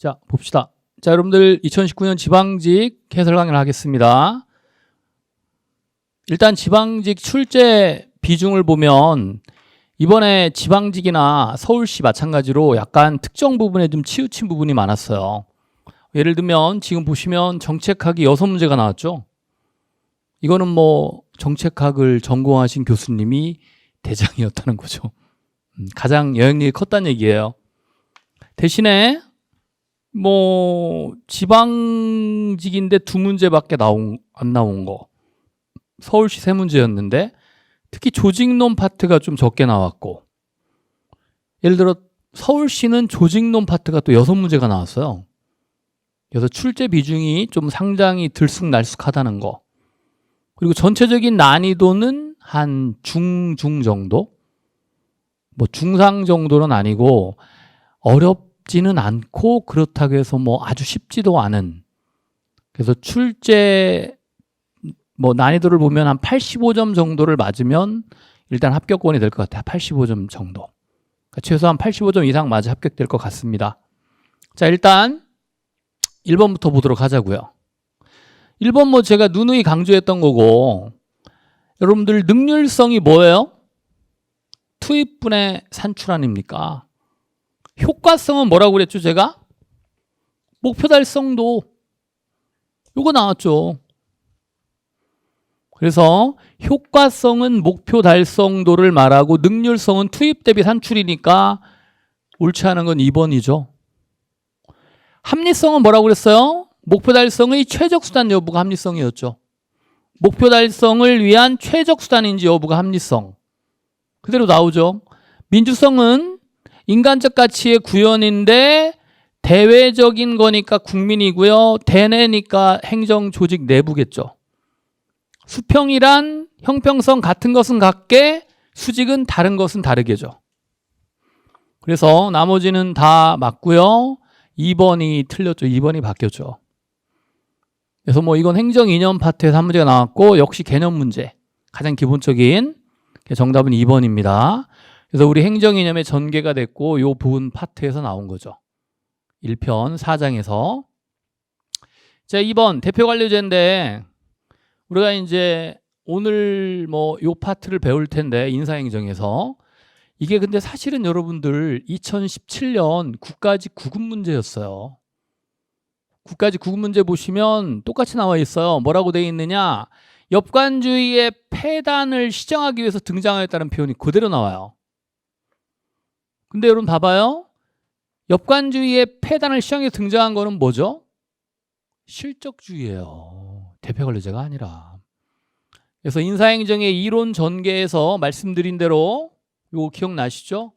자, 봅시다. 자, 여러분들 2019년 지방직 해설 강의를 하겠습니다. 일단 지방직 출제 비중을 보면 이번에 지방직이나 서울시 마찬가지로 약간 특정 부분에 좀 치우친 부분이 많았어요. 예를 들면 지금 보시면 정책학이 6문제가 나왔죠. 이거는 뭐 정책학을 전공하신 교수님이 대장이었다는 거죠. 가장 영향력이 컸다는 얘기예요. 대신에 뭐 지방직인데 2문제밖에 안 나온 거. 서울시 3문제였는데 특히 조직론 파트가 좀 적게 나왔고, 예를 들어 서울시는 조직론 파트가 또 6문제가 나왔어요. 그래서 출제 비중이 좀 상당히 들쑥날쑥하다는 거. 그리고 전체적인 난이도는 한 중중 정도? 뭐 중상 정도는 아니고 어렵지는 않고 그렇다고 해서 뭐 아주 쉽지도 않은. 그래서 출제 뭐 난이도를 보면 한 85점 정도를 맞으면 일단 합격권이 될 것 같아요. 85점 정도. 그러니까 최소한 85점 이상 맞아 합격될 것 같습니다. 자, 일단 1번부터 보도록 하자고요. 1번 뭐 제가 누누이 강조했던 거고, 여러분들 능률성이 뭐예요? 투입분의 산출 아닙니까? 효과성은 뭐라고 그랬죠, 제가? 목표 달성도. 요거 나왔죠. 그래서 효과성은 목표 달성도를 말하고 능률성은 투입 대비 산출이니까 옳지 않은 건 2번이죠. 합리성은 뭐라고 그랬어요? 목표 달성의 최적 수단 여부가 합리성이었죠. 목표 달성을 위한 최적 수단인지 여부가 합리성. 그대로 나오죠. 민주성은 인간적 가치의 구현인데 대외적인 거니까 국민이고요. 대내니까 행정 조직 내부겠죠. 수평이란 형평성 같은 것은 같게, 수직은 다른 것은 다르게죠. 그래서 나머지는 다 맞고요. 2번이 틀렸죠. 2번이 바뀌었죠. 그래서 뭐 이건 행정 이념 파트에서 한 문제가 나왔고, 역시 개념 문제. 가장 기본적인 정답은 2번입니다. 그래서 우리 행정 이념의 전개가 됐고, 이 부분 파트에서 나온 거죠. 1편 4장에서. 자, 2번 대표 관료제인데, 우리가 이제 오늘 뭐 요 파트를 배울 텐데, 인사행정에서. 이게 근데 사실은 여러분들 2017년 국가직 9급 문제였어요. 국가직 9급 문제 보시면 똑같이 나와 있어요. 뭐라고 되어 있느냐? 엽관주의의 폐단을 시정하기 위해서 등장하였다는 표현이 그대로 나와요. 근데 여러분 봐봐요. 엽관주의의 폐단을 시정해 등장한 거는 뭐죠? 실적주의예요. 대표 관료제가 아니라. 그래서 인사행정의 이론 전개에서 말씀드린 대로 이거 기억나시죠?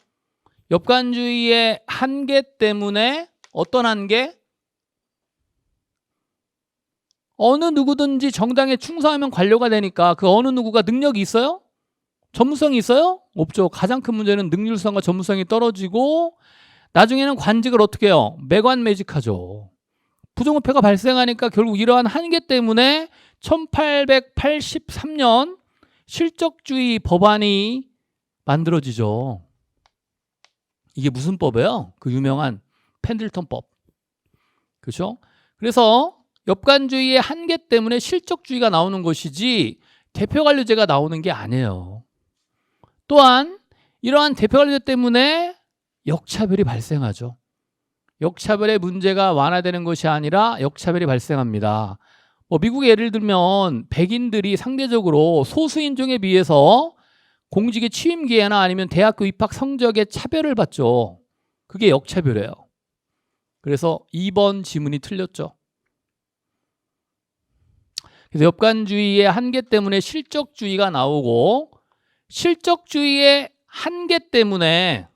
엽관주의의 한계 때문에, 어떤 한계? 어느 누구든지 정당에 충성하면 관료가 되니까 그 어느 누구가 능력이 있어요? 전문성이 있어요? 없죠. 가장 큰 문제는 능률성과 전문성이 떨어지고 나중에는 관직을 어떻게 해요? 매관매직하죠. 부정부패가 발생하니까 결국 이러한 한계 때문에 1883년 실적주의 법안이 만들어지죠. 이게 무슨 법이에요? 그 유명한 펜들턴법. 그렇죠? 그래서 엽관주의의 한계 때문에 실적주의가 나오는 것이지 대표관료제가 나오는 게 아니에요. 또한 이러한 대표관료제 때문에 역차별이 발생하죠. 역차별의 문제가 완화되는 것이 아니라 역차별이 발생합니다. 뭐 미국의 예를 들면 백인들이 상대적으로 소수인종에 비해서 공직의 취임 기회나 아니면 대학교 입학 성적에 차별을 받죠. 그게 역차별이에요. 그래서 2번 지문이 틀렸죠. 그래서 엽관주의의 한계 때문에 실적주의가 나오고, 실적주의의 한계 때문에,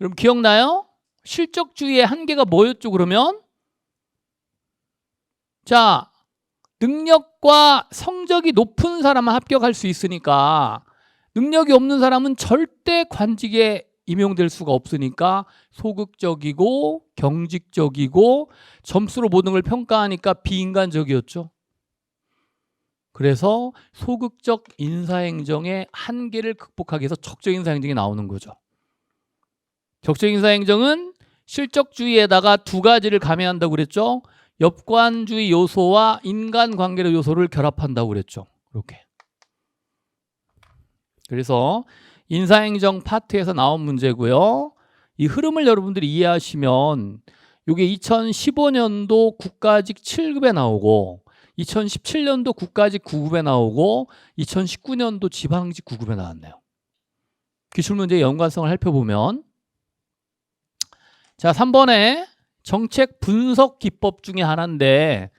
여러분 기억나요? 실적주의의 한계가 뭐였죠, 그러면? 자, 능력과 성적이 높은 사람은 합격할 수 있으니까 능력이 없는 사람은 절대 관직에 임용될 수가 없으니까 소극적이고 경직적이고 점수로 모든 걸 평가하니까 비인간적이었죠. 그래서 소극적 인사행정의 한계를 극복하기 위해서 적적 인사행정이 나오는 거죠. 적적 인사행정은 실적주의에다가 두 가지를 가미한다고 그랬죠. 역관주의 요소와 인간관계의 요소를 결합한다고 그랬죠. 이렇게. 그래서 인사행정 파트에서 나온 문제고요. 이 흐름을 여러분들이 이해하시면 이게 2015년도 국가직 7급에 나오고 2017년도 국가직 9급에 나오고 2019년도 지방직 9급에 나왔네요. 기출문제의 연관성을 살펴보면 자 3번에 정책 분석 기법 중에 하나인데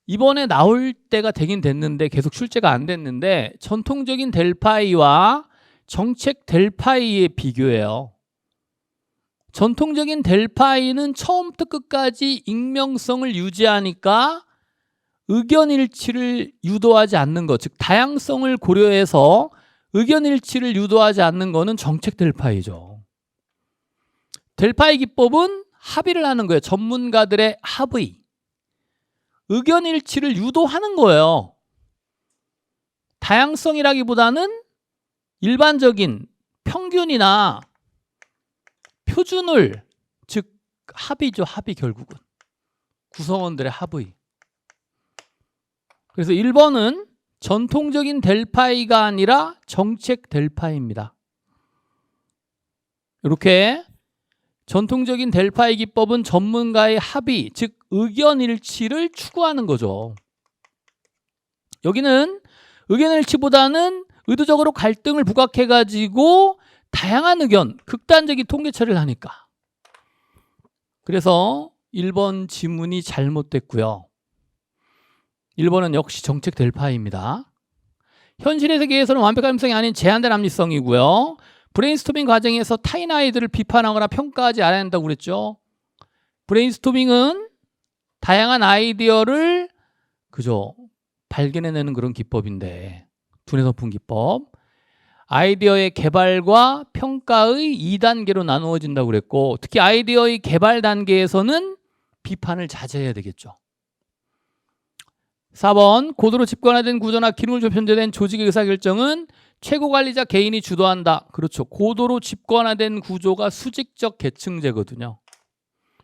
이번에 나올 때가 되긴 됐는데 계속 출제가 안 됐는데 전통적인 델파이와 정책 델파이의 비교예요. 전통적인 델파이는 처음부터 끝까지 익명성을 유지하니까 의견 일치를 유도하지 않는 것, 즉 다양성을 고려해서 의견 일치를 유도하지 않는 것은 정책 델파이죠. 델파이 기법은 합의를 하는 거예요. 전문가들의 합의. 의견 일치를 유도하는 거예요. 다양성이라기보다는 일반적인 평균이나 표준을, 즉 합의죠. 합의 결국은. 구성원들의 합의. 그래서 1번은 전통적인 델파이가 아니라 정책 델파이입니다. 이렇게 전통적인 델파이 기법은 전문가의 합의, 즉 의견 일치를 추구하는 거죠. 여기는 의견 일치보다는 의도적으로 갈등을 부각해가지고 다양한 의견, 극단적인 통계 처리를 하니까. 그래서 1번 지문이 잘못됐고요. 1번은 역시 정책 델파이입니다. 현실의 세계에서는 완벽한 함성이 아닌 제한된 합리성이고요. 브레인스토밍 과정에서 타인 아이들을 비판하거나 평가하지 않아야 한다고 그랬죠. 브레인스토밍은 다양한 아이디어를 그죠 발견해내는 그런 기법인데 두뇌 소풍 기법. 아이디어의 개발과 평가의 2단계로 나누어진다고 그랬고 특히 아이디어의 개발 단계에서는 비판을 자제해야 되겠죠. 4번 고도로 집권화된 구조나 기능을 편제된 조직의 의사결정은 최고관리자 개인이 주도한다. 그렇죠. 고도로 집권화된 구조가 수직적 계층제거든요.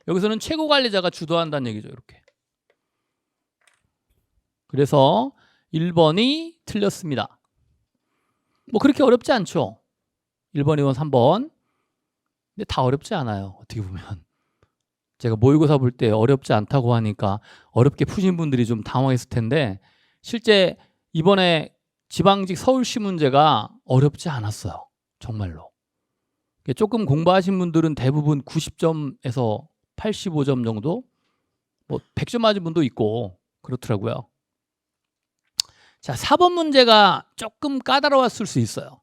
여기서는 최고관리자가 주도한다는 얘기죠. 이렇게. 그래서 1번이 틀렸습니다. 뭐 그렇게 어렵지 않죠. 1번, 2번, 3번. 근데 다 어렵지 않아요. 어떻게 보면. 제가 모의고사 볼 때 어렵지 않다고 하니까 어렵게 푸신 분들이 좀 당황했을 텐데 실제 이번에 지방직 서울시 문제가 어렵지 않았어요. 정말로. 조금 공부하신 분들은 대부분 90점에서 85점 정도? 뭐 100점 맞은 분도 있고 그렇더라고요. 자, 4번 문제가 조금 까다로웠을 수 있어요.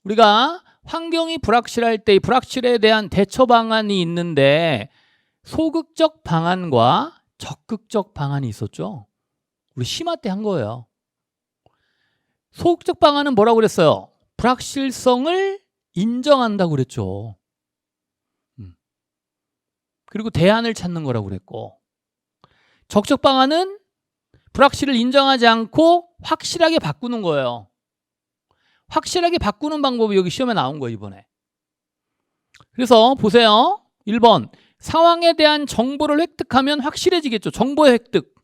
우리가 환경이 불확실할 때 이 불확실에 대한 대처 방안이 있는데 소극적 방안과 적극적 방안이 있었죠. 우리 심화 때 한 거예요. 소극적 방안은 뭐라고 그랬어요? 불확실성을 인정한다고 그랬죠. 그리고 대안을 찾는 거라고 그랬고 적극적 방안은 불확실을 인정하지 않고 확실하게 바꾸는 거예요. 확실하게 바꾸는 방법이 여기 시험에 나온 거예요. 이번에. 그래서 보세요. 1번 상황에 대한 정보를 획득하면 확실해지겠죠. 정보의 획득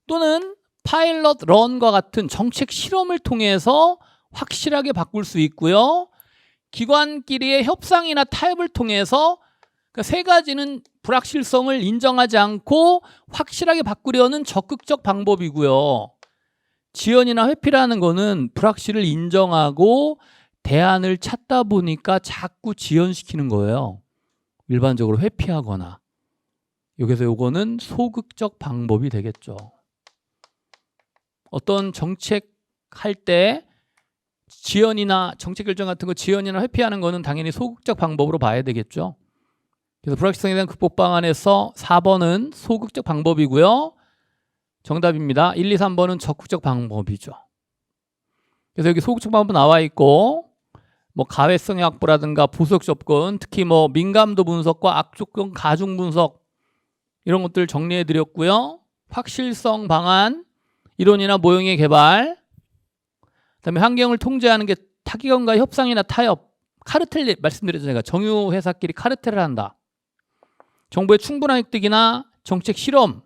또는 파일럿 런과 같은 정책 실험을 통해서 확실하게 바꿀 수 있고요. 기관끼리의 협상이나 타협을 통해서 그러니까 세 가지는 불확실성을 인정하지 않고 확실하게 바꾸려는 적극적 방법이고요. 지연이나 회피라는 거는 불확실을 인정하고 대안을 찾다 보니까 자꾸 지연시키는 거예요. 일반적으로 회피하거나. 여기서 요거는 소극적 방법이 되겠죠. 어떤 정책할 때 지연이나 정책 결정 같은 거 지연이나 회피하는 거는 당연히 소극적 방법으로 봐야 되겠죠. 그래서 불확실성에 대한 극복 방안에서 4번은 소극적 방법이고요. 정답입니다. 1, 2, 3번은 적극적 방법이죠. 그래서 여기 소극적 방법 나와 있고 뭐 가외성의 확보라든가 보수적 접근, 특히 뭐 민감도 분석과 악조건 가중 분석 이런 것들 정리해 드렸고요. 확실성 방안, 이론이나 모형의 개발, 그다음에 환경을 통제하는 게 타기관과 협상이나 타협, 카르텔 말씀드렸죠. 제가 정유 회사끼리 카르텔을 한다. 정부의 충분한 획득이나 정책 실험.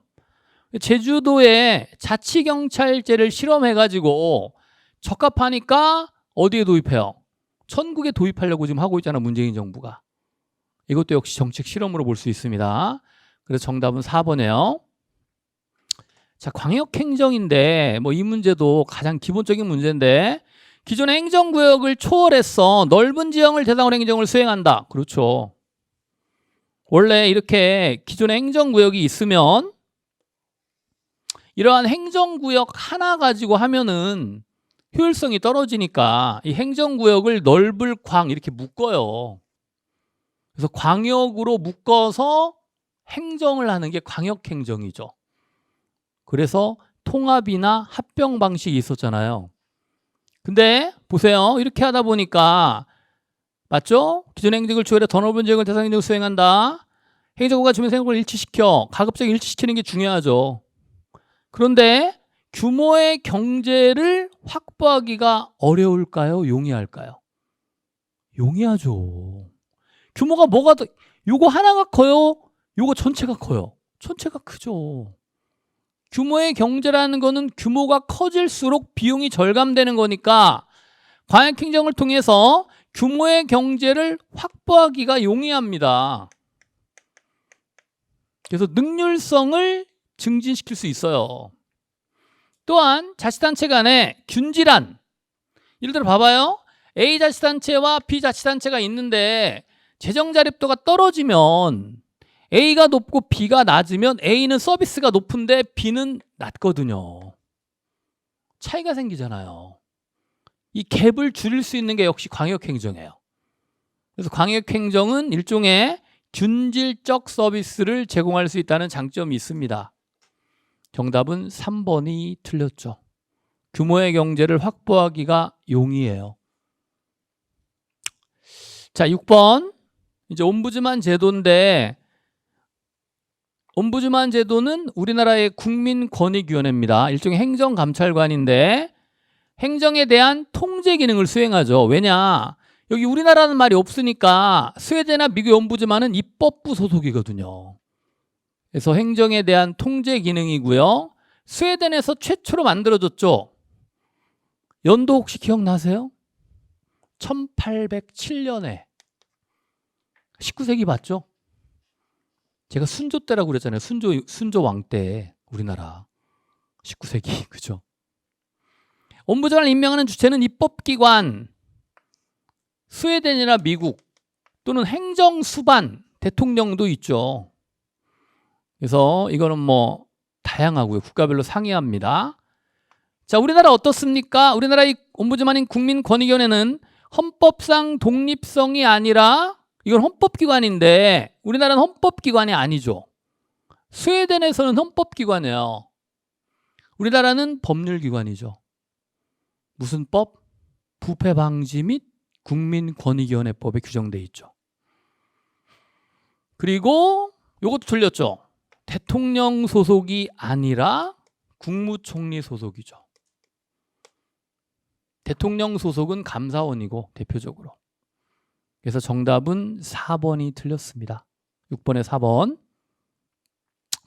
제주도에 자치경찰제를 실험해가지고 적합하니까 어디에 도입해요? 천국에 도입하려고 지금 하고 있잖아, 문재인 정부가. 이것도 역시 정책 실험으로 볼 수 있습니다. 그래서 정답은 4번이에요. 자, 광역행정인데 뭐 이 문제도 가장 기본적인 문제인데, 기존의 행정구역을 초월해서 넓은 지형을 대상으로 행정을 수행한다. 그렇죠. 원래 이렇게 기존의 행정구역이 있으면 이러한 행정구역 하나 가지고 하면은 효율성이 떨어지니까 이 행정구역을 넓을 광 이렇게 묶어요. 그래서 광역으로 묶어서 행정을 하는 게 광역행정이죠. 그래서 통합이나 합병 방식이 있었잖아요. 근데 보세요. 이렇게 하다 보니까 맞죠? 기존 행정을 초월해 더 넓은 지역을 대상 행정을 수행한다. 행정구가 주민 생활을 일치시켜. 가급적 일치시키는 게 중요하죠. 그런데 규모의 경제를 확보하기가 어려울까요? 용이할까요? 용이하죠. 규모가 뭐가 더, 요거 하나가 커요? 요거 전체가 커요? 전체가 크죠. 규모의 경제라는 거는 규모가 커질수록 비용이 절감되는 거니까 광역행정을 통해서 규모의 경제를 확보하기가 용이합니다. 그래서 능률성을 증진시킬 수 있어요. 또한 자치단체 간의 균질한, 예를 들어 봐봐요. A 자치단체와 B 자치단체가 있는데 재정 자립도가 떨어지면 A가 높고 B가 낮으면 A는 서비스가 높은데 B는 낮거든요. 차이가 생기잖아요. 이 갭을 줄일 수 있는 게 역시 광역행정이에요. 그래서 광역행정은 일종의 균질적 서비스를 제공할 수 있다는 장점이 있습니다. 정답은 3번이 틀렸죠. 규모의 경제를 확보하기가 용이해요. 자, 6번. 이제 옴부즈만 제도인데, 옴부즈만 제도는 우리나라의 국민권익위원회입니다. 일종의 행정감찰관인데 행정에 대한 통제 기능을 수행하죠. 왜냐? 여기 우리나라는 말이 없으니까 스웨덴이나 미국의 옴부즈만은 입법부 소속이거든요. 그래서 행정에 대한 통제 기능이고요. 스웨덴에서 최초로 만들어졌죠. 연도 혹시 기억나세요? 1807년에 19세기 맞죠? 제가 순조 때라고 그랬잖아요. 순조 왕 때 우리나라 19세기 그죠? 옴부즈만을 임명하는 주체는 입법기관, 스웨덴이나 미국 또는 행정수반, 대통령도 있죠. 그래서 이거는 뭐 다양하고요. 국가별로 상이합니다. 자, 우리나라 어떻습니까? 우리나라의 옴부즈만인 국민권익위원회는 헌법상 독립성이 아니라 이건 헌법기관인데 우리나라는 헌법기관이 아니죠. 스웨덴에서는 헌법기관이에요. 우리나라는 법률기관이죠. 무슨 법? 부패방지 및 국민권익위원회법에 규정돼 있죠. 그리고 이것도 틀렸죠. 대통령 소속이 아니라 국무총리 소속이죠. 대통령 소속은 감사원이고 대표적으로. 그래서 정답은 4번이 틀렸습니다. 6번에 4번.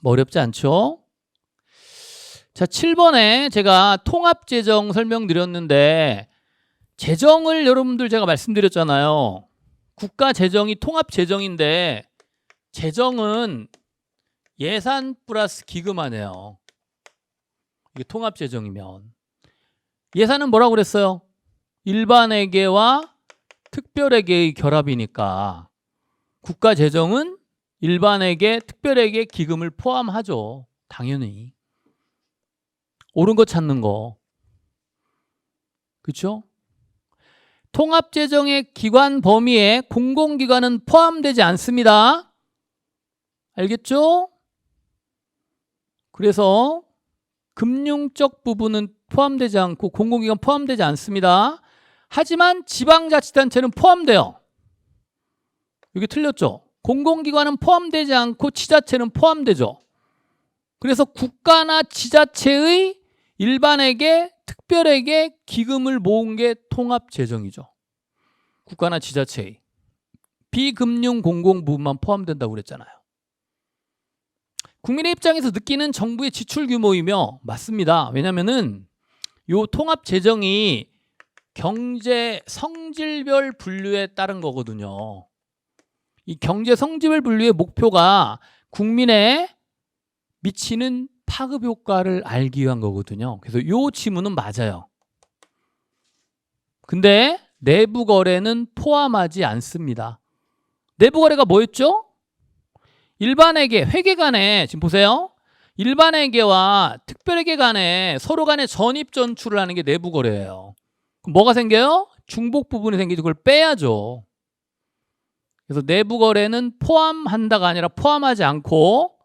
뭐 어렵지 않죠? 자, 7번에 제가 통합재정 설명드렸는데 재정을 여러분들 제가 말씀드렸잖아요. 국가재정이 통합재정인데 재정은 예산 플러스 기금하네요. 이게 통합재정이면. 예산은 뭐라고 그랬어요? 일반회계와 특별회계의 결합이니까 국가재정은 일반회계, 특별회계, 기금을 포함하죠. 당연히. 옳은 거 찾는 거. 그렇죠? 통합재정의 기관 범위에 공공기관은 포함되지 않습니다. 알겠죠? 그래서 금융적 부분은 포함되지 않고 공공기관 포함되지 않습니다. 하지만 지방자치단체는 포함돼요. 여기 틀렸죠? 공공기관은 포함되지 않고 지자체는 포함되죠. 그래서 국가나 지자체의 일반회계, 특별회계, 기금을 모은 게 통합재정이죠. 국가나 지자체의 비금융 공공 부분만 포함된다고 그랬잖아요. 국민의 입장에서 느끼는 정부의 지출 규모이며 맞습니다. 왜냐면은 요 통합 재정이 경제 성질별 분류에 따른 거거든요. 이 경제 성질별 분류의 목표가 국민에 미치는 파급 효과를 알기 위한 거거든요. 그래서 요 지문은 맞아요. 근데 내부 거래는 포함하지 않습니다. 내부 거래가 뭐였죠? 일반회계, 회계 간에 지금 보세요. 일반회계와 특별회계 간에 서로 간에 전입 전출을 하는 게 내부 거래예요. 그럼 뭐가 생겨요? 중복 부분이 생기죠. 그걸 빼야죠. 그래서 내부 거래는 포함한다가 아니라 포함하지 않고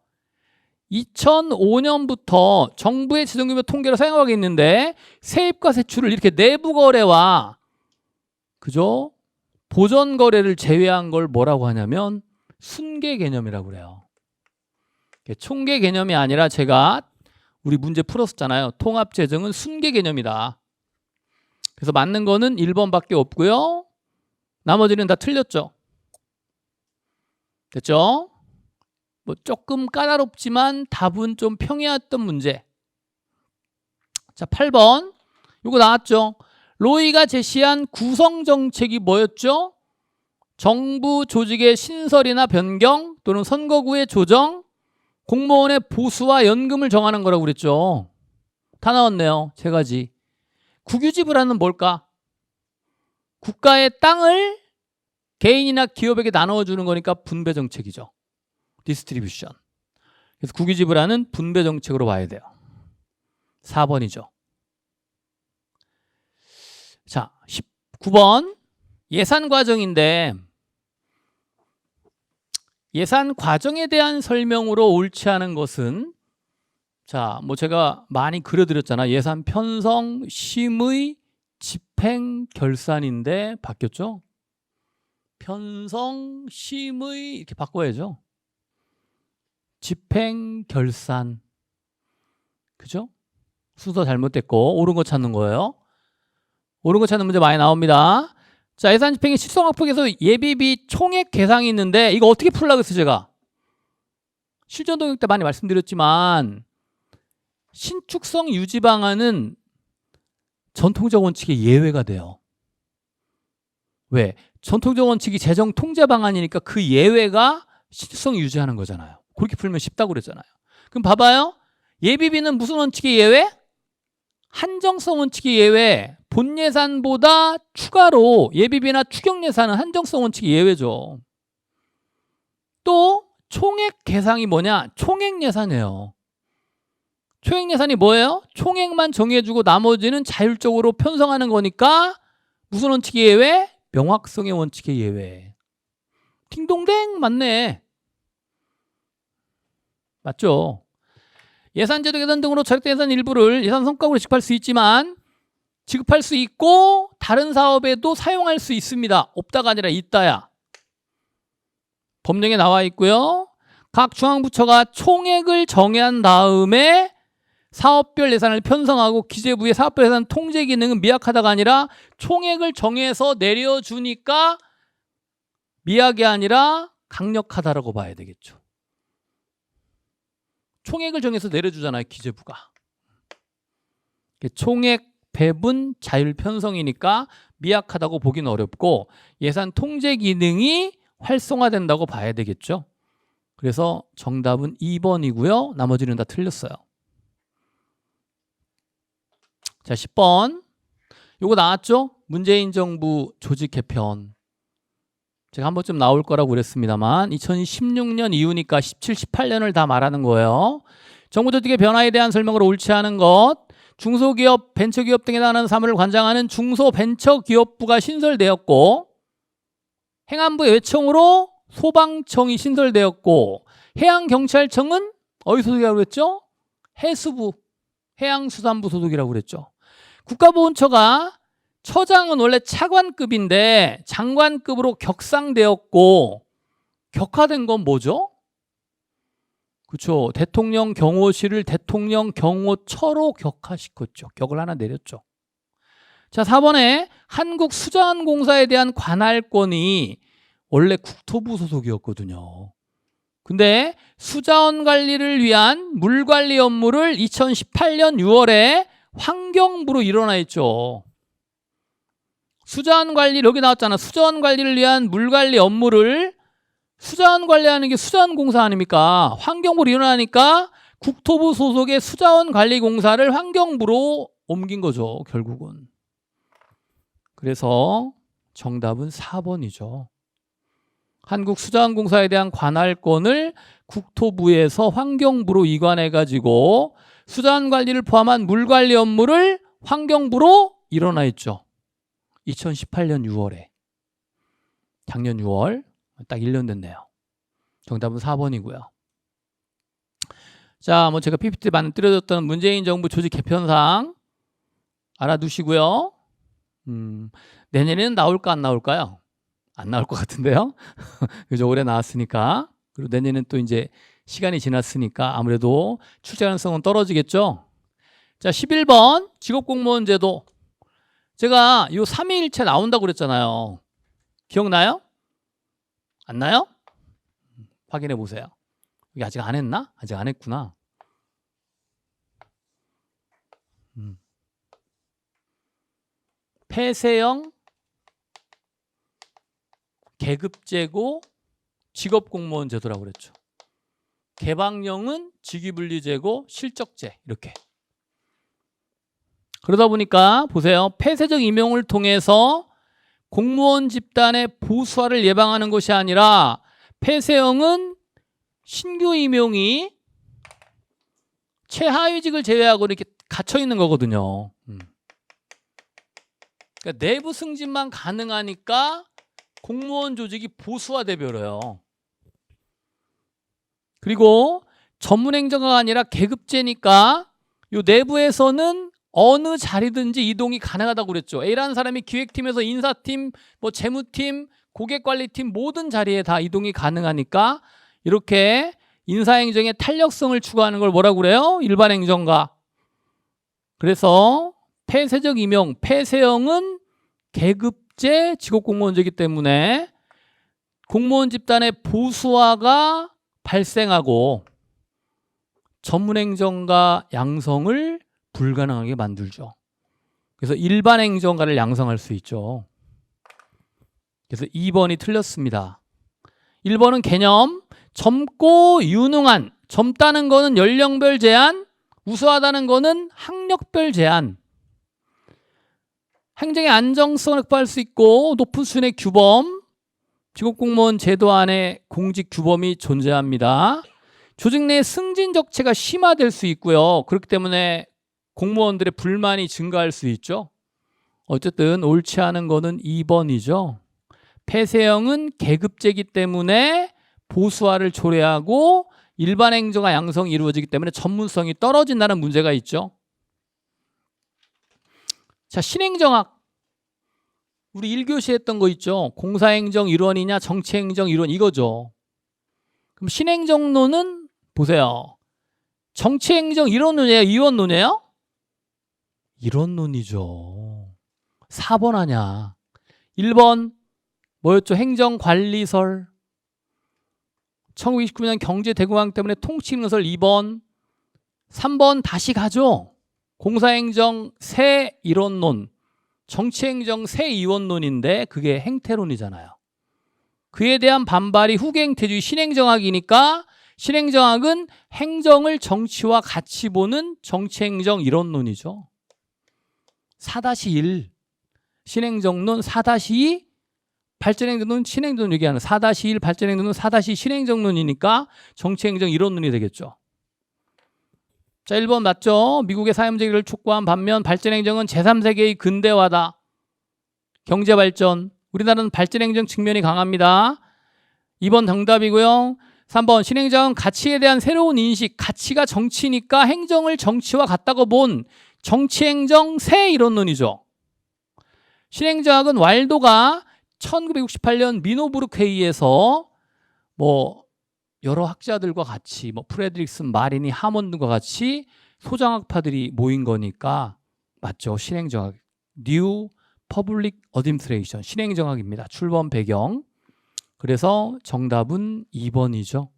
2005년부터 정부의 재정규모 통계로 사용하고 있는데 세입과 세출을 이렇게 내부 거래와 그죠? 보전 거래를 제외한 걸 뭐라고 하냐면 순계 개념이라고 그래요. 총계 개념이 아니라 제가 우리 문제 풀었었잖아요. 통합 재정은 순계 개념이다. 그래서 맞는 거는 1번밖에 없고요. 나머지는 다 틀렸죠. 됐죠? 뭐 조금 까다롭지만 답은 좀 평이했던 문제. 자, 8번. 이거 나왔죠? 로이가 제시한 구성 정책이 뭐였죠? 정부 조직의 신설이나 변경 또는 선거구의 조정, 공무원의 보수와 연금을 정하는 거라고 그랬죠. 다 나왔네요. 세 가지. 국유지불화는 뭘까? 국가의 땅을 개인이나 기업에게 나눠주는 거니까 분배 정책이죠. 디스트리뷰션. 그래서 국유지불화는 분배 정책으로 봐야 돼요. 4번이죠. 자, 19번. 예산 과정인데 예산 과정에 대한 설명으로 옳지 않은 것은 자, 뭐 제가 많이 그려드렸잖아. 예산 편성, 심의, 집행, 결산인데 바뀌었죠? 편성, 심의 이렇게 바꿔야죠. 집행, 결산. 그죠? 순서 잘못됐고 옳은 거 찾는 거예요. 옳은 거 찾는 문제 많이 나옵니다. 자, 예산 집행의 실성확폭에서 예비비 총액 계상이 있는데 이거 어떻게 풀려고 했어요, 제가? 실전동역 때 많이 말씀드렸지만 신축성 유지 방안은 전통적 원칙의 예외가 돼요. 왜? 전통적 원칙이 재정 통제 방안이니까 그 예외가 신축성 유지하는 거잖아요. 그렇게 풀면 쉽다고 그랬잖아요. 그럼 봐봐요. 예비비는 무슨 원칙의 예외? 한정성 원칙의 예외. 본 예산보다 추가로 예비비나 추경 예산은 한정성 원칙의 예외죠. 또 총액 계상이 뭐냐? 총액 예산이에요. 총액 예산이 뭐예요? 총액만 정해주고 나머지는 자율적으로 편성하는 거니까 무슨 원칙의 예외? 명확성의 원칙의 예외. 딩동댕 맞네. 맞죠? 예산제도 계산 등으로 절대 예산 일부를 예산 성과급으로 지급할 수 있지만 지급할 수 있고 다른 사업에도 사용할 수 있습니다. 없다가 아니라 있다야. 법령에 나와 있고요. 각 중앙부처가 총액을 정한 다음에 사업별 예산을 편성하고 기재부의 사업별 예산 통제 기능은 미약하다가 아니라 총액을 정해서 내려주니까 미약이 아니라 강력하다라고 봐야 되겠죠. 총액을 정해서 내려주잖아요, 기재부가. 총액 배분 자율 편성이니까 미약하다고 보기는 어렵고 예산 통제 기능이 활성화된다고 봐야 되겠죠. 그래서 정답은 2번이고요. 나머지는 다 틀렸어요. 자, 10번. 요거 나왔죠? 문재인 정부 조직 개편. 제가 한 번쯤 나올 거라고 그랬습니다만 2016년 이후니까 17, 18년을 다 말하는 거예요. 정부 조직의 변화에 대한 설명으로 옳지 않은 것. 중소기업, 벤처기업 등에 관한 사무를 관장하는 중소벤처기업부가 신설되었고 행안부의 외청으로 소방청이 신설되었고 해양경찰청은 어디 소속이라고 그랬죠? 해수부, 해양수산부 소속이라고 그랬죠. 국가보훈처가 처장은 원래 차관급인데 장관급으로 격상되었고 격화된 건 뭐죠? 그렇죠. 대통령 경호실을 대통령 경호처로 격화시켰죠. 격을 하나 내렸죠. 자, 4번에 한국수자원공사에 대한 관할권이 원래 국토부 소속이었거든요. 근데 수자원 관리를 위한 물 관리 업무를 2018년 6월에 환경부로 일어나 있죠. 수자원 관리, 여기 나왔잖아. 수자원 관리를 위한 물 관리 업무를 수자원 관리하는 게 수자원공사 아닙니까? 환경부로 일어나니까 국토부 소속의 수자원 관리 공사를 환경부로 옮긴 거죠, 결국은. 그래서 정답은 4번이죠. 한국수자원공사에 대한 관할권을 국토부에서 환경부로 이관해가지고 수자원 관리를 포함한 물관리 업무를 환경부로 일어나 있죠. 2018년 6월에. 작년 6월. 딱 1년 됐네요. 정답은 4번이고요. 자, 뭐 제가 PPT 만들어줬던 문재인 정부 조직 개편상 알아두시고요. 내년에는 나올까 안 나올까요? 안 나올 것 같은데요. 그죠? 올해 나왔으니까. 그리고 내년에는 또 이제 시간이 지났으니까 아무래도 출제 가능성은 떨어지겠죠. 자, 11번 직업공무원 제도. 제가 이 3위일체 나온다고 그랬잖아요. 기억나요? 안 나요? 확인해 보세요. 여기 아직 안 했나? 아직 안 했구나. 폐쇄형 계급제고 직업공무원 제도라고 그랬죠. 개방형은 직위분리제고 실적제 이렇게. 그러다 보니까 보세요. 폐쇄적 임용을 통해서 공무원 집단의 보수화를 예방하는 것이 아니라 폐쇄형은 신규 임용이 최하위직을 제외하고 이렇게 갇혀 있는 거거든요. 그러니까 내부 승진만 가능하니까 공무원 조직이 보수화돼 버려요. 그리고 전문행정가가 아니라 계급제니까 이 내부에서는 어느 자리든지 이동이 가능하다고 그랬죠. A라는 사람이 기획팀에서 인사팀, 뭐 재무팀, 고객관리팀 모든 자리에 다 이동이 가능하니까 이렇게 인사행정의 탄력성을 추구하는 걸 뭐라고 그래요? 일반행정가. 그래서 폐쇄적 임용, 폐쇄형은 계급제 직업공무원제이기 때문에 공무원 집단의 보수화가 발생하고 전문행정가 양성을 불가능하게 만들죠. 그래서 일반 행정가를 양성할 수 있죠. 그래서 2번이 틀렸습니다. 1번은 개념, 젊고 유능한, 젊다는 거는 연령별 제한, 우수하다는 거는 학력별 제한. 행정의 안정성을 확보할 수 있고 높은 수준의 규범, 직업공무원 제도 안에 공직 규범이 존재합니다. 조직 내 승진 적체가 심화될 수 있고요. 그렇기 때문에 공무원들의 불만이 증가할 수 있죠. 어쨌든 옳지 않은 거는 2번이죠. 폐쇄형은 계급제이기 때문에 보수화를 초래하고 일반 행정가 양성이 이루어지기 때문에 전문성이 떨어진다는 문제가 있죠. 자, 신행정학. 우리 1교시 했던 거 있죠. 공사행정 일원이냐 정치행정 일원 이거죠. 그럼 신행정론은 보세요. 정치행정 일원론이에요? 이원론이에요? 일원론이죠. 4번 하냐. 1번 뭐였죠? 행정관리설. 1929년 경제대공황 때문에 통치능설 2번. 3번 다시 가죠. 공사행정 새 일원론. 정치행정 새 이원론인데 그게 행태론이잖아요. 그에 대한 반발이 후계행태주의 신행정학이니까 신행정학은 행정을 정치와 같이 보는 정치행정 이론론이죠. 4-1 신행정론 4-2 발전행정론 신행정론 얘기하는 4-1 발전행정론 4-2 신행정론이니까 정치행정 이론론이 되겠죠. 자, 1번 맞죠? 미국의 사회문제를 촉구한 반면 발전행정은 제3세계의 근대화다. 경제발전. 우리나라는 발전행정 측면이 강합니다. 2번 정답이고요. 3번 신행정은 가치에 대한 새로운 인식. 가치가 정치니까 행정을 정치와 같다고 본 정치행정 새 이론론이죠. 신행정학은 왈도가 1968년 미노부르크 회의에서 뭐 여러 학자들과 같이 뭐 프레드릭슨, 마리니, 하몬드과 같이 소장학파들이 모인 거니까 맞죠. 신행정학. New Public Administration. 신행정학입니다. 출범 배경. 그래서 정답은 2번이죠.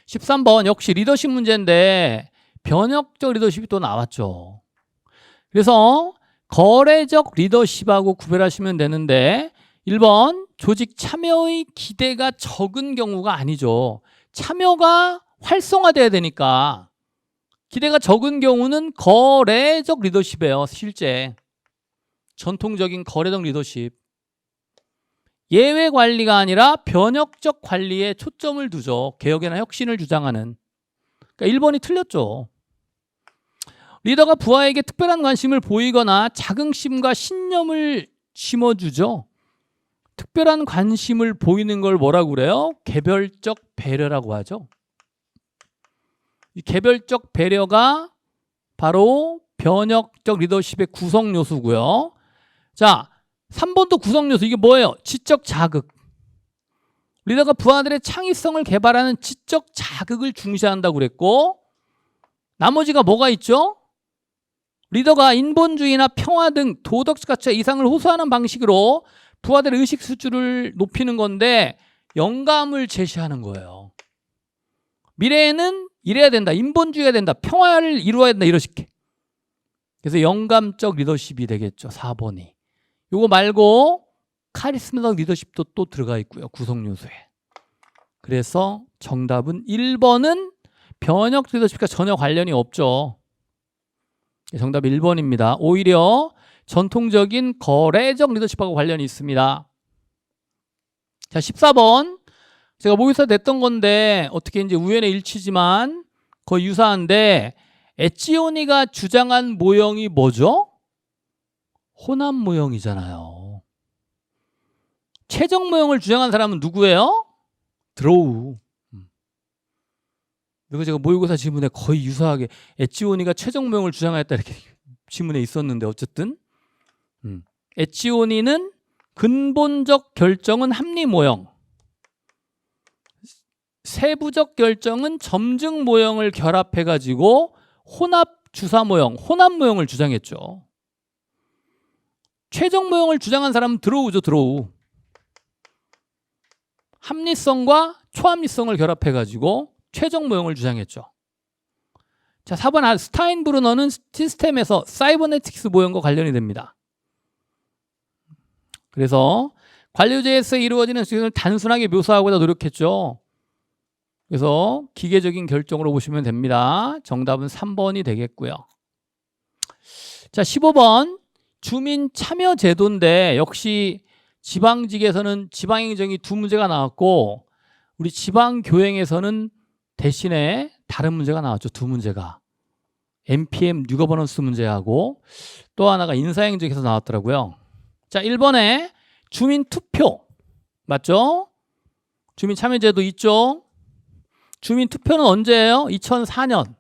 13번 역시 리더십 문제인데 변혁적 리더십이 또 나왔죠. 그래서 거래적 리더십하고 구별하시면 되는데 1번 조직 참여의 기대가 적은 경우가 아니죠. 참여가 활성화돼야 되니까 기대가 적은 경우는 거래적 리더십이에요. 실제 전통적인 거래적 리더십. 예외 관리가 아니라 변혁적 관리에 초점을 두죠. 개혁이나 혁신을 주장하는. 그러니까 1번이 틀렸죠. 리더가 부하에게 특별한 관심을 보이거나 자긍심과 신념을 심어주죠. 특별한 관심을 보이는 걸 뭐라고 그래요? 개별적 배려라고 하죠. 이 개별적 배려가 바로 변혁적 리더십의 구성 요소고요. 자, 3번도 구성 요소. 이게 뭐예요? 지적 자극. 리더가 부하들의 창의성을 개발하는 지적 자극을 중시한다고 그랬고, 나머지가 뭐가 있죠? 리더가 인본주의나 평화 등 도덕 가치 이상을 호소하는 방식으로 부하들의 의식 수준을 높이는 건데 영감을 제시하는 거예요. 미래에는 이래야 된다. 인본주의가 된다. 평화를 이루어야 된다. 이러시게. 그래서 영감적 리더십이 되겠죠. 4번이. 요거 말고 카리스마적 리더십도 또 들어가 있고요. 구성 요소에. 그래서 정답은 1번은 변혁 리더십과 전혀 관련이 없죠. 정답 1번입니다. 오히려 전통적인 거래적 리더십하고 관련이 있습니다. 자, 14번. 제가 모의고사 냈던 건데 어떻게 이제 우연의 일치지만 거의 유사한데 에치오니가 주장한 모형이 뭐죠? 호남 모형이잖아요. 최적 모형을 주장한 사람은 누구예요? 드로우. 이거 제가 모의고사 지문에 거의 유사하게 에치오니가 최적 모형을 주장하였다 이렇게 지문에 있었는데 어쨌든 에치오니는 근본적 결정은 합리 모형, 세부적 결정은 점증 모형을 결합해가지고 혼합 주사 모형, 혼합 모형을 주장했죠. 최적 모형을 주장한 사람은 드로우죠. 드로우. 합리성과 초합리성을 결합해가지고 최적 모형을 주장했죠. 자, 4번 스타인브루너는 시스템에서 사이버네틱스 모형과 관련이 됩니다. 그래서 관료제에서 이루어지는 수행을 단순하게 묘사하고자 노력했죠. 그래서 기계적인 결정으로 보시면 됩니다. 정답은 3번이 되겠고요. 자, 15번 주민 참여 제도인데 역시 지방직에서는 지방행정이 2문제가 나왔고 우리 지방교행에서는 대신에 다른 문제가 나왔죠. 2문제가. NPM 뉴거버넌스 문제하고 또 하나가 인사행정에서 나왔더라고요. 자, 1번에 주민투표 맞죠? 주민참여제도 있죠? 주민투표는 언제예요? 2004년.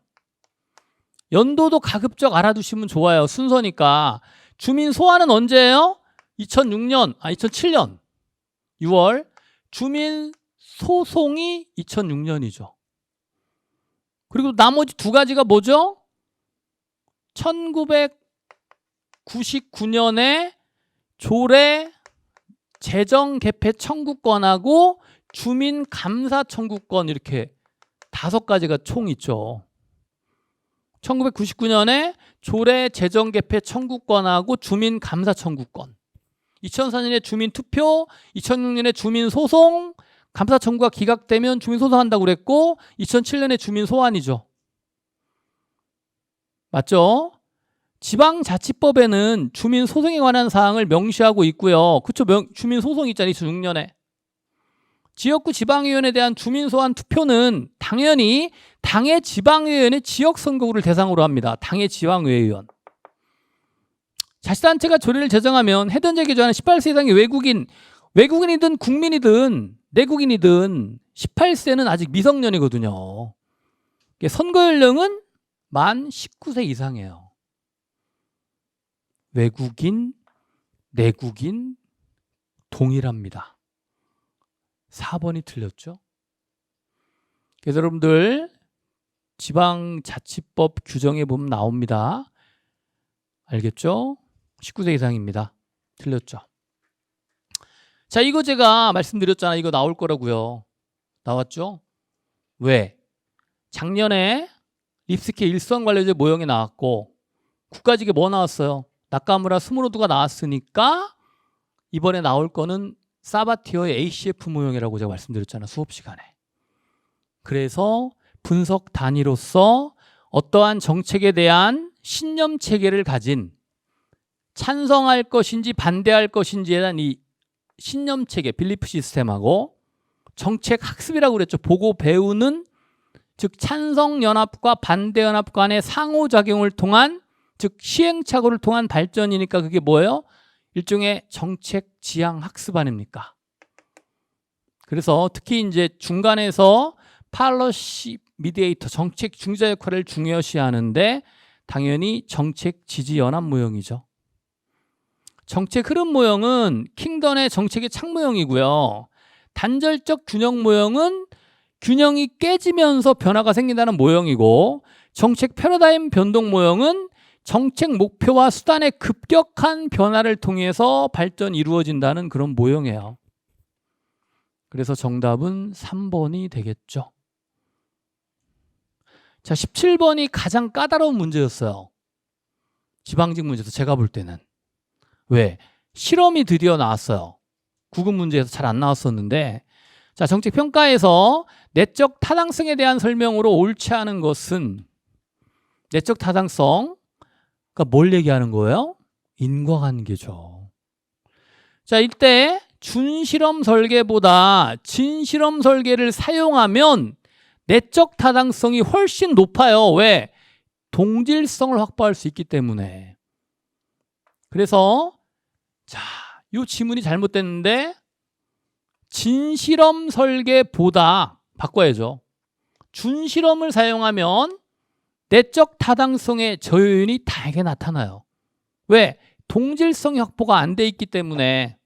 연도도 가급적 알아두시면 좋아요. 순서니까. 주민소환은 언제예요? 2007년 6월. 주민소송이 2006년이죠. 그리고 나머지 2가지가 뭐죠? 1999년에 조례 재정 개폐 청구권하고 주민 감사 청구권 이렇게 5가지가 총 있죠. 1999년에 조례 재정 개폐 청구권하고 주민 감사 청구권. 2004년에 주민 투표, 2006년에 주민 소송, 감사 청구가 기각되면 주민 소송한다고 그랬고 2007년에 주민 소환이죠. 맞죠? 지방자치법에는 주민 소송에 관한 사항을 명시하고 있고요. 그렇죠? 주민 소송 있잖아요. 2006년에. 지역구 지방의원에 대한 주민 소환 투표는 당연히 당의 지방의원의 지역선거구를 대상으로 합니다. 당의 지방의원. 자치단체가 조례를 제정하면 해당 지역에 거주하는 18세 이상의 외국인이든 국민이든 내국인이든 18세는 아직 미성년이거든요. 선거 연령은 만 19세 이상이에요. 외국인, 내국인 동일합니다. 4번이 틀렸죠. 그래서 여러분들 지방자치법 규정에 보면 나옵니다. 알겠죠? 19세 이상입니다. 틀렸죠. 자, 이거 제가 말씀드렸잖아요. 이거 나올 거라고요. 나왔죠? 왜? 작년에 립스케 일선 관련제 모형이 나왔고 국가직에 뭐 나왔어요? 나카무라 스무로드가 나왔으니까 이번에 나올 거는 사바티어의 ACF 모형이라고 제가 말씀드렸잖아요. 수업 시간에. 그래서 분석 단위로서 어떠한 정책에 대한 신념 체계를 가진 찬성할 것인지 반대할 것인지에 대한 이 신념 체계, 빌리프 시스템하고 정책 학습이라고 그랬죠. 보고 배우는 즉 찬성 연합과 반대 연합 간의 상호작용을 통한 즉 시행착오를 통한 발전이니까 그게 뭐예요? 일종의 정책 지향 학습 아닙니까? 그래서 특히 이제 중간에서 팔러시 미디에이터 정책 중재자 역할을 중요시하는데 당연히 정책 지지 연합 모형이죠. 정책 흐름 모형은 킹던의 정책의 창 모형이고요. 단절적 균형 모형은 균형이 깨지면서 변화가 생긴다는 모형이고 정책 패러다임 변동 모형은 정책 목표와 수단의 급격한 변화를 통해서 발전이 이루어진다는 그런 모형이에요. 그래서 정답은 3번이 되겠죠. 자, 17번이 가장 까다로운 문제였어요. 지방직 문제에서 제가 볼 때는. 왜? 실험이 드디어 나왔어요. 구급 문제에서 잘 안 나왔었는데 자, 정책평가에서 내적 타당성에 대한 설명으로 옳지 않은 것은 내적 타당성 그러니까 뭘 얘기하는 거예요? 인과관계죠. 자, 이때 준실험 설계보다 진실험 설계를 사용하면 내적 타당성이 훨씬 높아요. 왜? 동질성을 확보할 수 있기 때문에. 그래서 자, 이 지문이 잘못됐는데 진실험 설계보다 바꿔야죠. 준실험을 사용하면 내적 타당성의 저요인이 다양하게 나타나요. 왜? 동질성 확보가 안 돼 있기 때문에.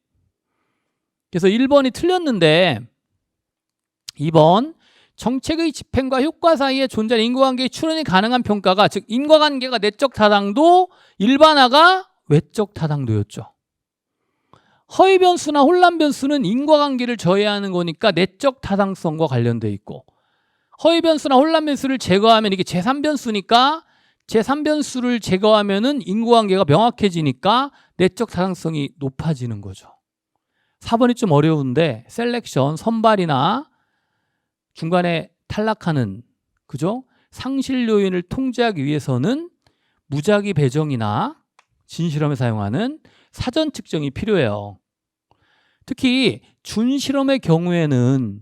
그래서 1번이 틀렸는데 2번 정책의 집행과 효과 사이에 존재하는 인과관계의 추론이 가능한 평가가 즉 인과관계가 내적 타당도 일반화가 외적 타당도였죠. 허위 변수나 혼란 변수는 인과관계를 저해하는 거니까 내적 타당성과 관련돼 있고 허위 변수나 혼란 변수를 제거하면 이게 제3변수니까 제3변수를 제거하면은 인과관계가 명확해지니까 내적 타당성이 높아지는 거죠. 4번이 좀 어려운데 셀렉션, 선발이나 중간에 탈락하는 그죠? 상실 요인을 통제하기 위해서는 무작위 배정이나 진실험에 사용하는 사전 측정이 필요해요. 특히 준실험의 경우에는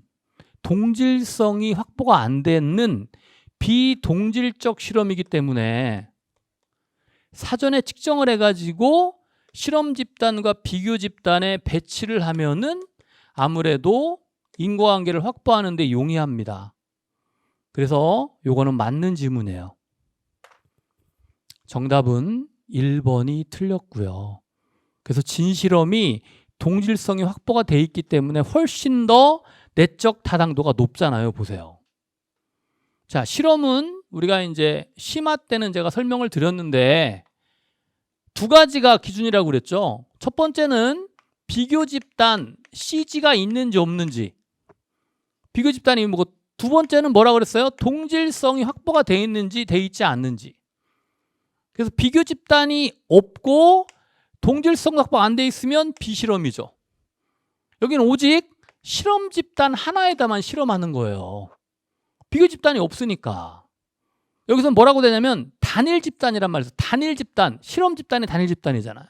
동질성이 확보가 안 되는 비동질적 실험이기 때문에 사전에 측정을 해가지고 실험 집단과 비교 집단에 배치를 하면은 아무래도 인과관계를 확보하는 데 용이합니다. 그래서 요거는 맞는 지문이에요. 정답은 1번이 틀렸고요. 그래서 진실험이 동질성이 확보가 돼 있기 때문에 훨씬 더 내적 타당도가 높잖아요. 보세요. 자, 실험은 우리가 이제 심화 때는 제가 설명을 드렸는데 두 가지가 기준이라고 그랬죠. 첫 번째는 비교 집단 CG가 있는지 없는지. 비교 집단이 뭐 두 번째는 뭐라 그랬어요? 동질성이 확보가 돼 있는지 돼 있지 않는지. 그래서 비교 집단이 없고 동질성 확보 안 돼 있으면 비실험이죠. 여기는 오직 실험 집단 하나에다만 실험하는 거예요. 비교 집단이 없으니까. 여기서 뭐라고 되냐면 단일 집단이란 말이죠. 단일 집단, 실험 집단이 단일 집단이잖아요.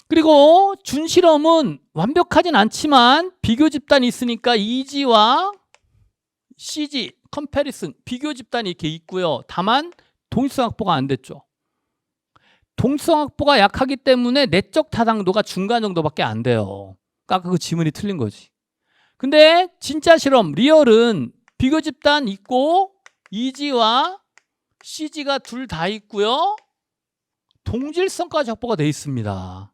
그리고 준실험은 완벽하진 않지만 비교 집단이 있으니까 EG와 CG, 컴패리슨, 비교 집단이 이렇게 있고요. 다만 동일성 확보가 안 됐죠. 동일성 확보가 약하기 때문에 내적 타당도가 중간 정도밖에 안 돼요. 아까 그 지문이 틀린 거지. 근데 진짜 실험, 리얼은 비교 집단 있고 EG와 CG가 둘 다 있고요. 동질성까지 확보가 돼 있습니다.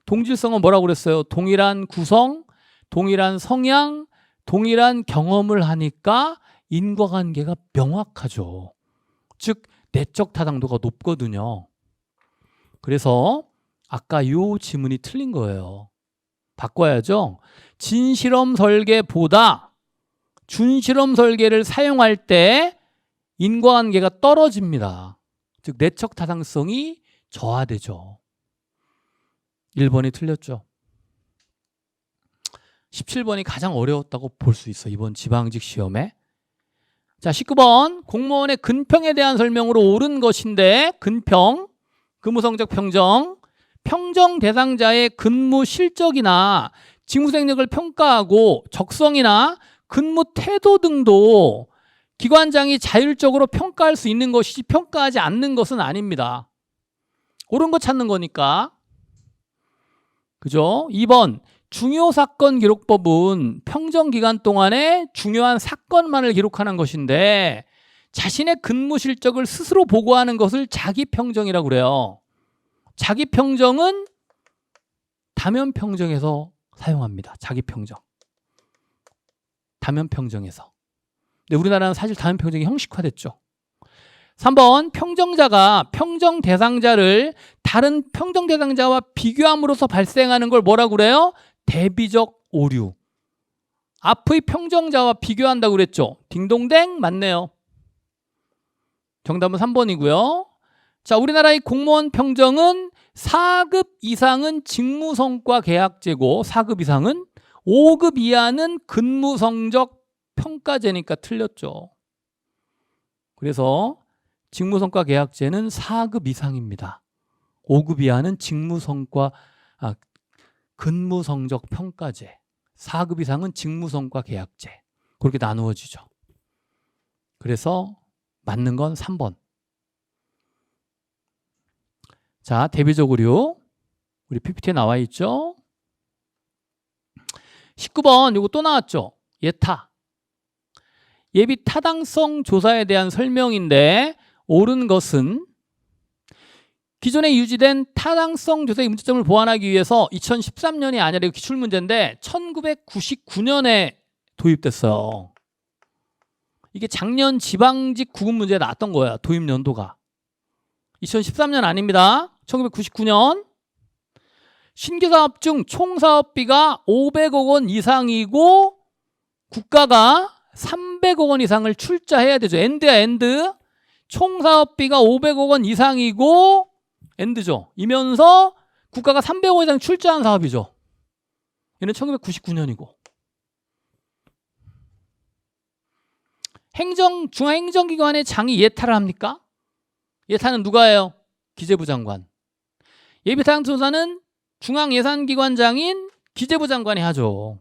동질성은 뭐라고 그랬어요? 동일한 구성, 동일한 성향, 동일한 경험을 하니까 인과관계가 명확하죠. 즉 내적 타당도가 높거든요. 그래서 아까 이 지문이 틀린 거예요. 바꿔야죠. 진실험 설계보다 준실험 설계를 사용할 때 인과관계가 떨어집니다. 즉 내적 타당성이 저하되죠. 1번이 틀렸죠. 17번이 가장 어려웠다고 볼 수 있어, 이번 지방직 시험에. 자, 19번 공무원의 근평에 대한 설명으로 옳은 것인데, 근평, 근무성적 평정, 평정 대상자의 근무 실적이나 직무생력을 평가하고 적성이나 근무 태도 등도 기관장이 자율적으로 평가할 수 있는 것이지 평가하지 않는 것은 아닙니다. 옳은 거 찾는 거니까. 그죠? 2번 중요사건 기록법은 평정기간 동안에 중요한 사건만을 기록하는 것인데 자신의 근무 실적을 스스로 보고하는 것을 자기평정이라고 그래요. 자기평정은 다면평정에서 사용합니다. 자기평정. 다면평정에서. 근데 우리나라는 사실 다면평정이 형식화됐죠. 3번 평정자가 평정 대상자를 다른 평정 대상자와 비교함으로써 발생하는 걸 뭐라고 그래요? 대비적 오류. 앞의 평정자와 비교한다고 그랬죠. 딩동댕 맞네요. 정답은 3번이고요. 자, 우리나라의 공무원 평정은 4급 이상은 직무성과 계약제고 4급 이상은 5급 이하는 근무성적 평가제니까 틀렸죠. 그래서 직무성과 계약제는 4급 이상입니다. 5급 이하는 근무성적 평가제, 4급 이상은 직무성과 계약제. 그렇게 나누어지죠. 그래서 맞는 건 3번. 자, 대비적 오류. 우리 PPT에 나와 있죠. 19번 이거 또 나왔죠. 예타. 예비 타당성 조사에 대한 설명인데 옳은 것은 기존에 유지된 타당성 조사의 문제점을 보완하기 위해서 2013년이 아니라 기출문제인데 1999년에 도입됐어요. 이게 작년 지방직 구급 문제에 나왔던 거야. 도입 연도가. 2013년 아닙니다. 1999년. 신규 사업 중 총 사업비가 500억 원 이상이고 국가가 300억 원 이상을 출자해야 되죠. 엔드야, 엔드. 총 사업비가 500억 원 이상이고 엔드죠. 이면서 국가가 300억 원 이상 출자한 사업이죠. 얘는 1999년이고. 중앙행정기관의 장이 예타를 합니까? 예타는 누가 해요? 기재부 장관. 예비타당조사는 중앙예산기관장인 기재부 장관이 하죠.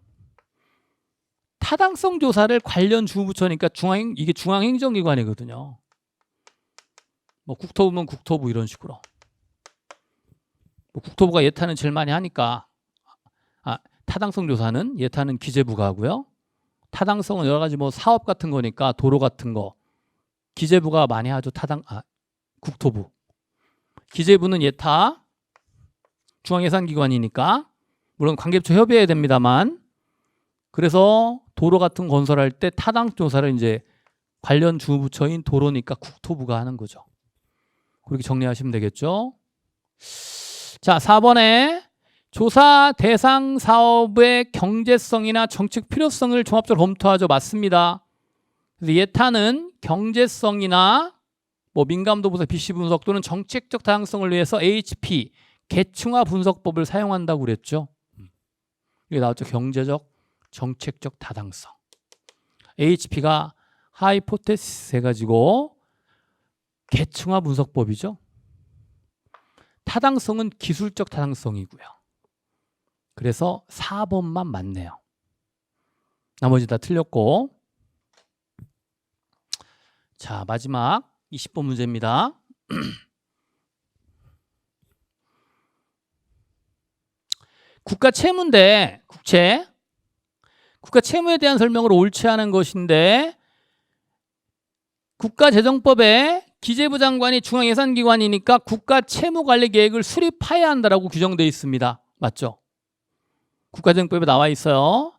타당성 조사를 관련 주무부처니까 이게 중앙행정기관이거든요. 뭐 국토부면 국토부 이런 식으로. 뭐 국토부가 예타는 제일 많이 하니까 타당성 조사는 예타는 기재부가 하고요. 타당성은 여러 가지 뭐 사업 같은 거니까 도로 같은 거 기재부가 많이 하죠. 국토부. 기재부는 예타 중앙예산기관이니까 물론 관계부처 협의해야 됩니다만 그래서 도로 같은 거 건설할 때 타당 조사를 이제 관련 주무부처인 도로니까 국토부가 하는 거죠. 그렇게 정리하시면 되겠죠. 자, 4번에 조사 대상 사업의 경제성이나 정책 필요성을 종합적으로 검토하죠. 맞습니다. 그래서 예타는 경제성이나 뭐 민감도 분석, BC 분석 또는 정책적 다양성을 위해서 HP 계층화 분석법을 사용한다고 그랬죠. 이게 나왔죠. 경제적, 정책적 타당성. HP가 하이포테시스 해가지고 계층화 분석법이죠. 타당성은 기술적 타당성이고요. 그래서 4번만 맞네요. 나머지 다 틀렸고. 자, 마지막 20번 문제입니다. 국가 채무인데 국가 채무에 대한 설명을 옳지 않은 것인데 국가재정법에 기재부 장관이 중앙예산기관이니까 국가 채무관리계획을 수립해야 한다라고 규정되어 있습니다. 맞죠? 국가재정법에 나와 있어요.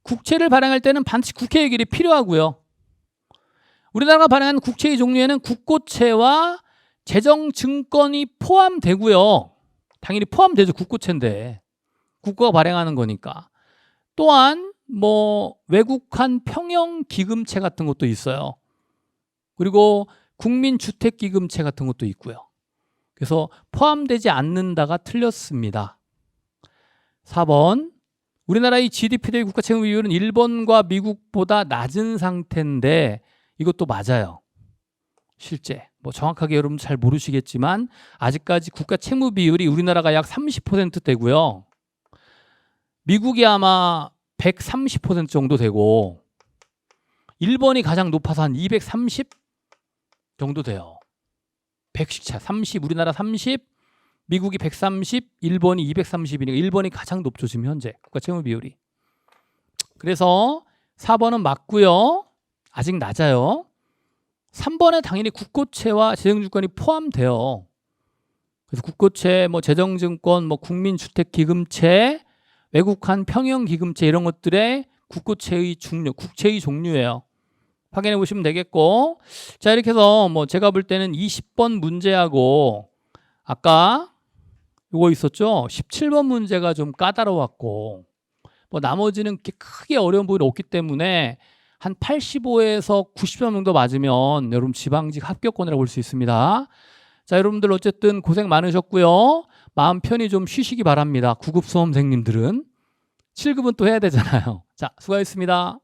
국채를 발행할 때는 반드시 국회 의결이 필요하고요. 우리나라가 발행한 국채의 종류에는 국고채와 재정증권이 포함되고요. 당연히 포함되죠. 국고채인데 국고가 발행하는 거니까. 또한 뭐 외국한 평형기금체 같은 것도 있어요. 그리고 국민주택기금체 같은 것도 있고요. 그래서 포함되지 않는다가 틀렸습니다. 4번, 우리나라의 GDP 대 국가채무 비율은 일본과 미국보다 낮은 상태인데 이것도 맞아요. 실제 뭐 정확하게 여러분 잘 모르시겠지만 아직까지 국가채무 비율이 우리나라가 약 30%대고요. 미국이 아마 130% 정도 되고 일본이 가장 높아서 한 230 정도 돼요. 100씩 차. 30 우리나라 30, 미국이 130, 일본이 230이니까 일본이 가장 높죠 지금 현재 국가채무 비율이. 그래서 4번은 맞고요. 아직 낮아요. 3번에 당연히 국고채와 재정증권이 포함돼요. 그래서 국고채, 뭐 재정증권, 뭐 국민주택기금채, 외국한 평형기금채 이런 것들의 국고채의 종류, 국채의 종류예요. 확인해 보시면 되겠고, 자 이렇게 해서 뭐 제가 볼 때는 20번 문제하고 아까 요거 있었죠? 17번 문제가 좀 까다로웠고 뭐 나머지는 크게 어려운 부분이 없기 때문에 한 85에서 90점 정도 맞으면 여러분 지방직 합격권이라고 볼 수 있습니다. 자 여러분들 어쨌든 고생 많으셨고요. 마음 편히 좀 쉬시기 바랍니다. 9급 수험생님들은 7급은 또 해야 되잖아요. 자 수고하셨습니다.